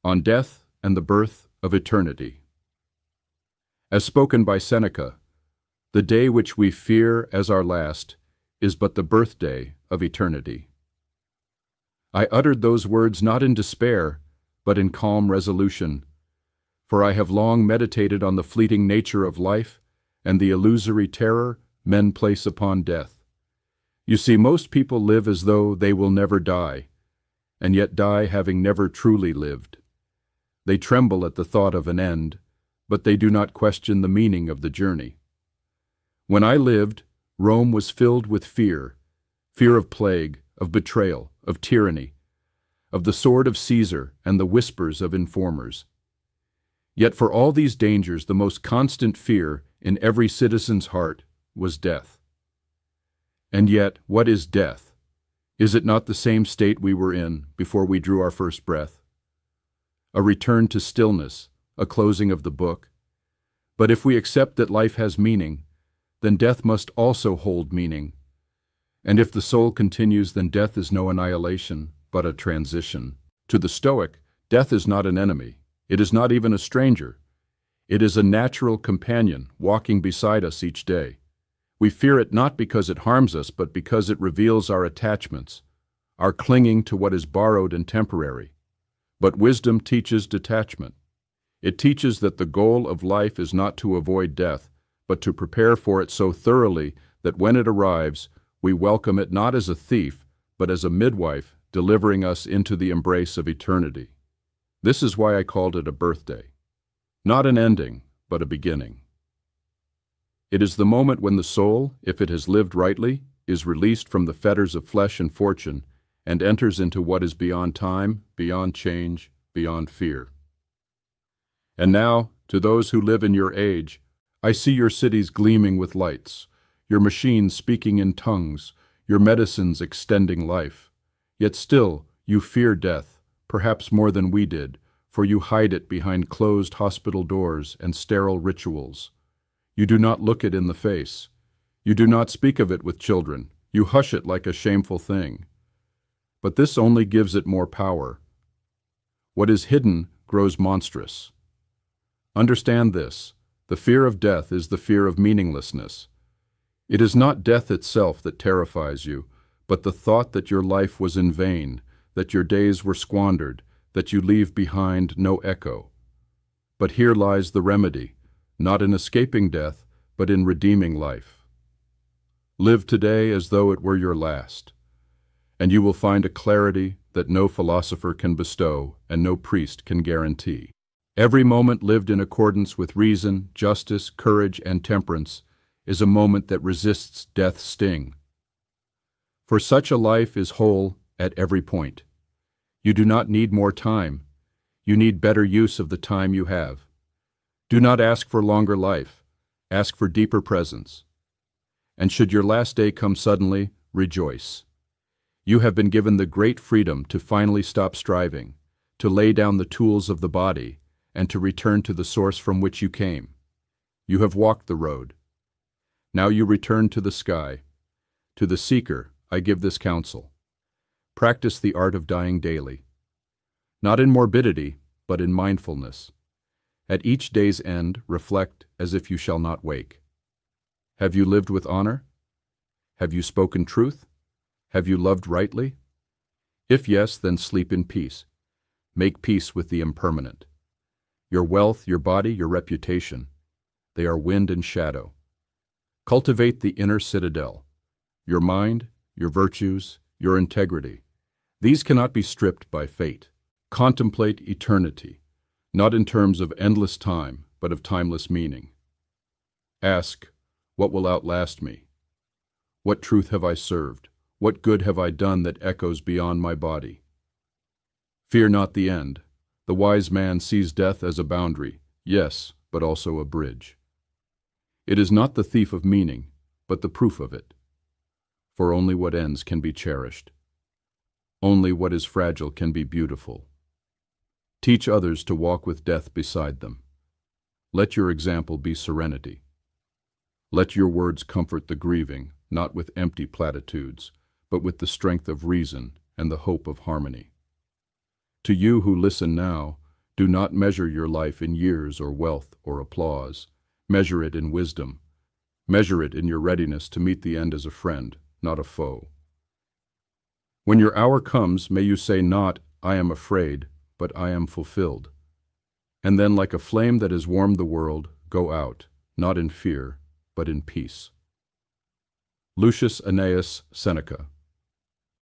on death and the birth of eternity. As spoken by Seneca, the day which we fear as our last is but the birthday of eternity. I uttered those words not in despair, but in calm resolution, for I have long meditated on the fleeting nature of life and the illusory terror men place upon death. You see, most people live as though they will never die, and yet die having never truly lived. They tremble at the thought of an end, but they do not question the meaning of the journey. When I lived, Rome was filled with fear of plague, of betrayal, of tyranny, of the sword of Caesar and the whispers of informers. Yet for all these dangers, the most constant fear in every citizen's heart was death. And yet, what is death? Is it not the same state we were in before we drew our first breath? A return to stillness, a closing of the book. But if we accept that life has meaning, then death must also hold meaning. And if the soul continues, then death is no annihilation, but a transition. To the Stoic, death is not an enemy. It is not even a stranger. It is a natural companion walking beside us each day. We fear it not because it harms us, but because it reveals our attachments, our clinging to what is borrowed and temporary. But wisdom teaches detachment. It teaches that the goal of life is not to avoid death, but to prepare for it so thoroughly that when it arrives, we welcome it not as a thief, but as a midwife delivering us into the embrace of eternity. This is why I called it a birthday. Not an ending, but a beginning. It is the moment when the soul, if it has lived rightly, is released from the fetters of flesh and fortune and enters into what is beyond time, beyond change, beyond fear. And now, to those who live in your age, I see your cities gleaming with lights, your machines speaking in tongues, your medicines extending life. Yet still, you fear death, perhaps more than we did, for you hide it behind closed hospital doors and sterile rituals. You do not look it in the face. You do not speak of it with children. You hush it like a shameful thing. But this only gives it more power. What is hidden grows monstrous. Understand this. The fear of death is the fear of meaninglessness. It is not death itself that terrifies you, but the thought that your life was in vain, that your days were squandered, that you leave behind no echo. But here lies the remedy, not in escaping death, but in redeeming life. Live today as though it were your last, and you will find a clarity that no philosopher can bestow and no priest can guarantee. Every moment lived in accordance with reason, justice, courage, and temperance is a moment that resists death's sting. For such a life is whole at every point. You do not need more time. You need better use of the time you have. Do not ask for longer life. Ask for deeper presence. And should your last day come suddenly, rejoice. You have been given the great freedom to finally stop striving, to lay down the tools of the body, and to return to the source from which you came. You have walked the road. Now you return to the sky. To the seeker, I give this counsel. Practice the art of dying daily. Not in morbidity, but in mindfulness. At each day's end, reflect as if you shall not wake. Have you lived with honor? Have you spoken truth? Have you loved rightly? If yes, then sleep in peace. Make peace with the impermanent. Your wealth, your body, your reputation, they are wind and shadow. Cultivate the inner citadel. Your mind, your virtues, your integrity. These cannot be stripped by fate. Contemplate eternity, not in terms of endless time, but of timeless meaning. Ask, what will outlast me? What truth have I served? What good have I done that echoes beyond my body? Fear not the end. The wise man sees death as a boundary, yes, but also a bridge. It is not the thief of meaning, but the proof of it. For only what ends can be cherished. Only what is fragile can be beautiful. Teach others to walk with death beside them. Let your example be serenity. Let your words comfort the grieving, not with empty platitudes, but with the strength of reason and the hope of harmony. To you who listen now, Do not measure your life in years or wealth or applause. Measure it in wisdom. Measure it in your readiness to meet the end as a friend, not a foe. When your hour comes, may you say not, I am afraid, but I am fulfilled. And then, like a flame that has warmed the world, go out, not in fear, but in peace. Lucius Annaeus Seneca.